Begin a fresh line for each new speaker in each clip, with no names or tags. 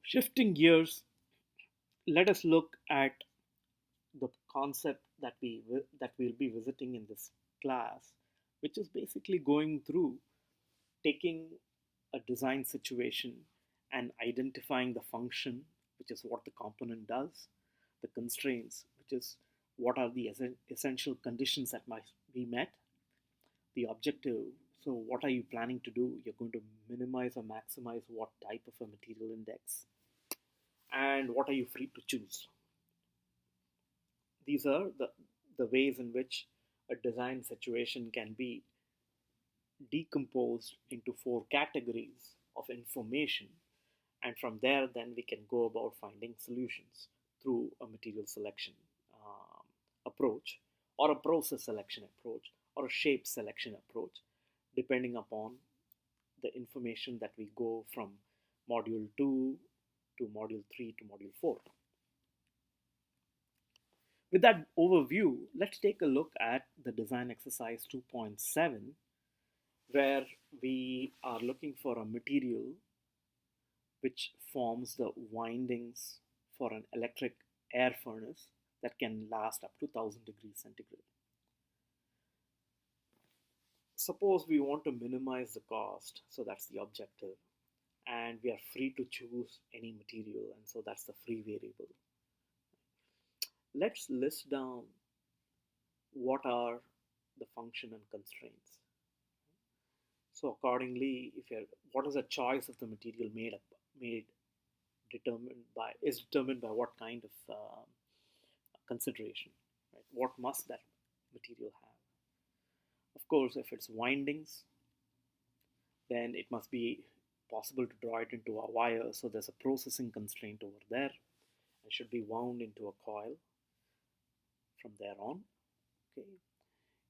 Shifting gears, let us look at the concept that we'll be visiting in this class, which is basically going through taking a design situation and identifying the function, which is what the component does, the constraints, which is what are the essential conditions that must be met, the objective. So, what are you planning to do? You're going to minimize or maximize what type of a material index, and what are you free to choose? These are the ways in which a design situation can be decomposed into four categories of information, and from there then we can go about finding solutions through a material selection approach, or a process selection approach, or a shape selection approach, depending upon the information that we go from module 2 to module 3 to module 4. With that overview, let's take a look at the design exercise 2.7, where we are looking for a material which forms the windings for an electric air furnace that can last up to 1000 degrees centigrade. Suppose we want to minimize the cost, so that's the objective, and we are free to choose any material, and so that's the free variable. Let's list down what are the function and constraints. So accordingly, if you're, what is the choice of the material made determined by what kind of consideration, right? What must that material have? Of course, if it's windings, then it must be possible to draw it into a wire. So there's a processing constraint over there. It should be wound into a coil from there on. Okay,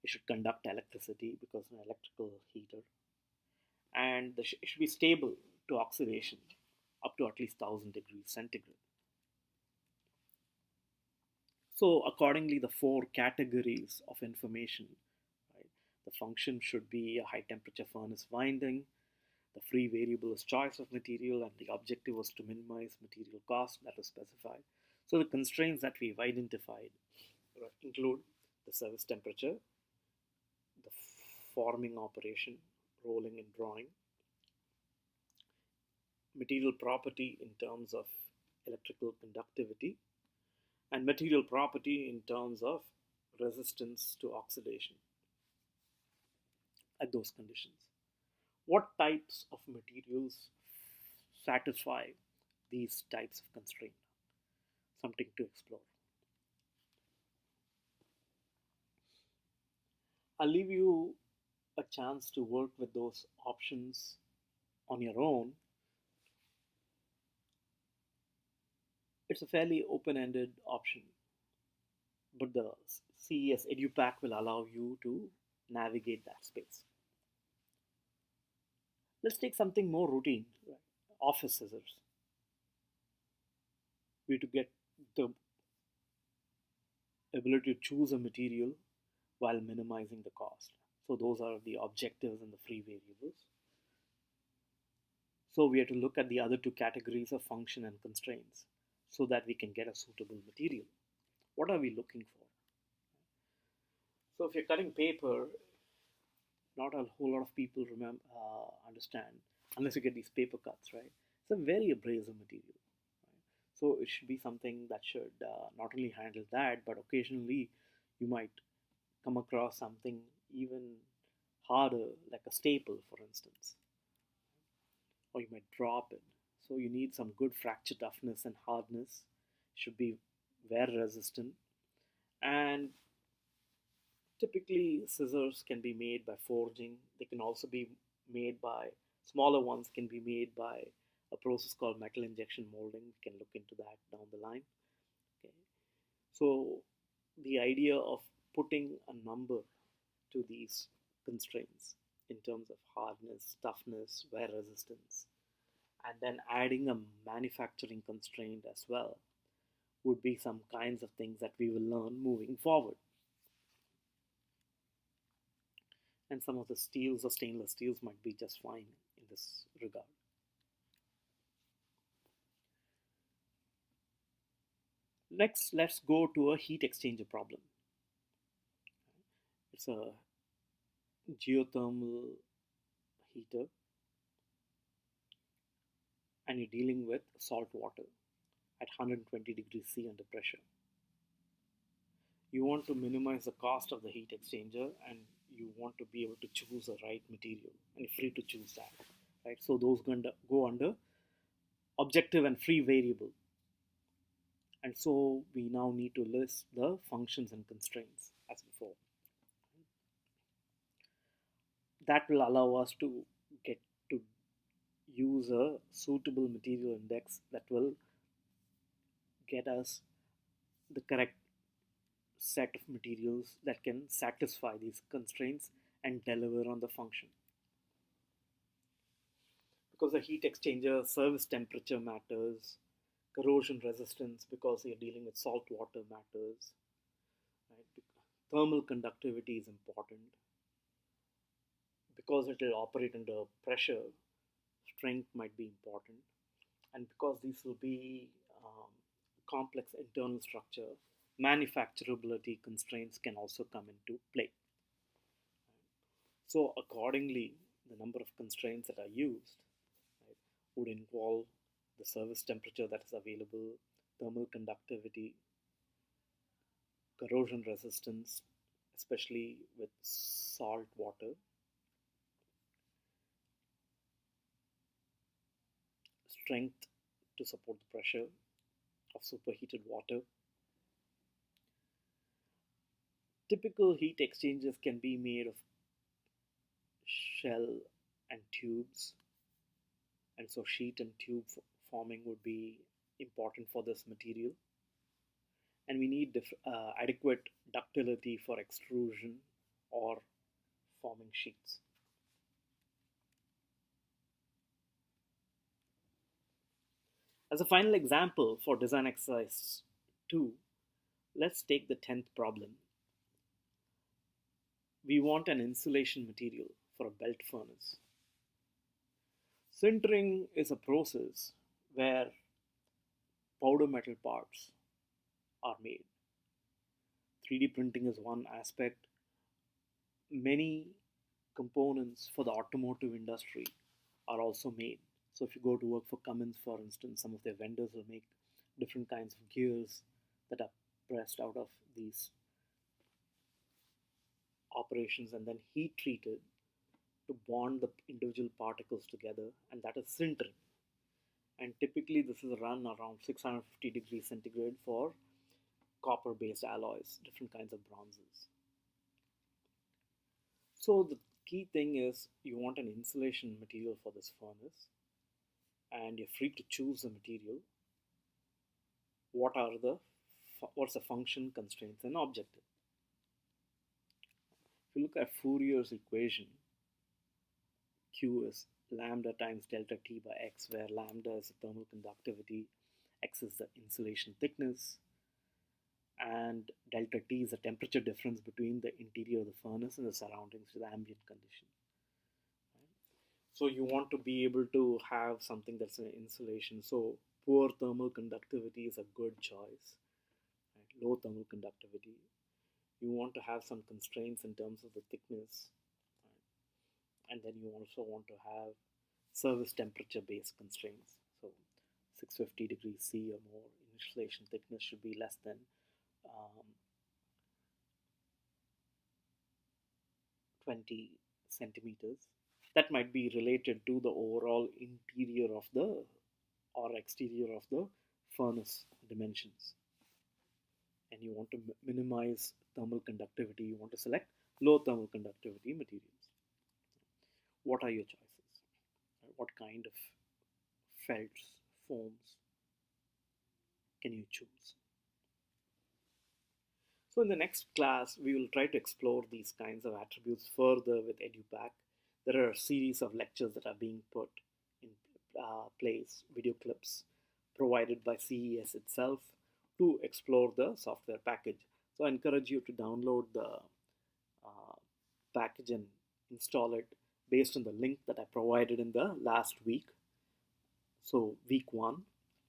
it should conduct electricity because an electrical heater, and it should be stable to oxidation up to at least 1000 degrees centigrade. So accordingly, the four categories of information, right? The function should be a high temperature furnace winding. The free variable is choice of material, and the objective was to minimize material cost that was specified. So the constraints that we've identified include the service temperature, the forming operation, rolling and drawing, material property in terms of electrical conductivity, and material property in terms of resistance to oxidation at those conditions. What types of materials satisfy these types of constraint? Something to explore. I'll leave you a chance to work with those options on your own. It's a fairly open-ended option, but the CES EduPack will allow you to navigate that space. Let's take something more routine, right? Office scissors. We to get the ability to choose a material while minimizing the cost. So those are the objectives and the free variables. So we have to look at the other two categories of function and constraints so that we can get a suitable material. What are we looking for? So if you're cutting paper, not a whole lot of people understand unless you get these paper cuts, right? It's a very abrasive material. Right? So it should be something that should not only handle that, but occasionally you might come across something even harder, like a staple, for instance, or you might drop it. So you need some good fracture toughness and hardness. It should be wear resistant, and typically scissors can be made by forging. They can also be made by, smaller ones can be made by a process called metal injection molding. We can look into that down the line. Okay. So the idea of putting a number to these constraints in terms of hardness, toughness, wear resistance, and then adding a manufacturing constraint as well would be some kinds of things that we will learn moving forward. And some of the steels or stainless steels might be just fine in this regard. Next, let's go to a heat exchanger problem. It's a geothermal heater, and you're dealing with salt water at 120 degrees C under pressure. You want to minimize the cost of the heat exchanger, and you want to be able to choose the right material, and you're free to choose that, right? So those go under objective and free variable. And so we now need to list the functions and constraints as before. That will allow us to get to use a suitable material index that will get us the correct set of materials that can satisfy these constraints and deliver on the function. Because the heat exchanger service temperature matters, corrosion resistance because you're dealing with salt water matters, right? Thermal conductivity is important because it will operate under pressure. Strength might be important, and because these will be complex internal structure, manufacturability constraints can also come into play. So accordingly, the number of constraints that are used, right, would involve the service temperature that is available, thermal conductivity, corrosion resistance, especially with salt water, strength to support the pressure of superheated water. Typical heat exchangers can be made of shell and tubes, and so sheet and tube forming would be important for this material. And we need adequate ductility for extrusion or forming sheets. As a final example for design exercise 2, let's take the 10th problem. We want an insulation material for a belt furnace. Sintering is a process where powder metal parts are made. 3D printing is one aspect. Many components for the automotive industry are also made. So if you go to work for Cummins, for instance, some of their vendors will make different kinds of gears that are pressed out of these operations and then heat treated to bond the individual particles together, and that is sintering. And typically this is run around 650 degrees centigrade for copper based alloys, different kinds of bronzes. So the key thing is you want an insulation material for this furnace, and you're free to choose the material. What's the function, constraints, and objective? If you look at Fourier's equation, Q is lambda times delta T by X, where lambda is the thermal conductivity, X is the insulation thickness, and delta T is the temperature difference between the interior of the furnace and the surroundings to the ambient condition. So you want to be able to have something that's an insulation. So poor thermal conductivity is a good choice. Right? Low thermal conductivity. You want to have some constraints in terms of the thickness. Right? And then you also want to have service temperature based constraints. So 650 degrees C or more. Insulation thickness should be less than 20 centimeters. That might be related to the overall interior of the or exterior of the furnace dimensions. And you want to minimize thermal conductivity, you want to select low thermal conductivity materials. What are your choices? What kind of felts, foams can you choose? So in the next class, we will try to explore these kinds of attributes further with EduPack. There are a series of lectures that are being put in place, video clips provided by CES itself to explore the software package. So I encourage you to download the package and install it based on the link that I provided in the last week. So week 1.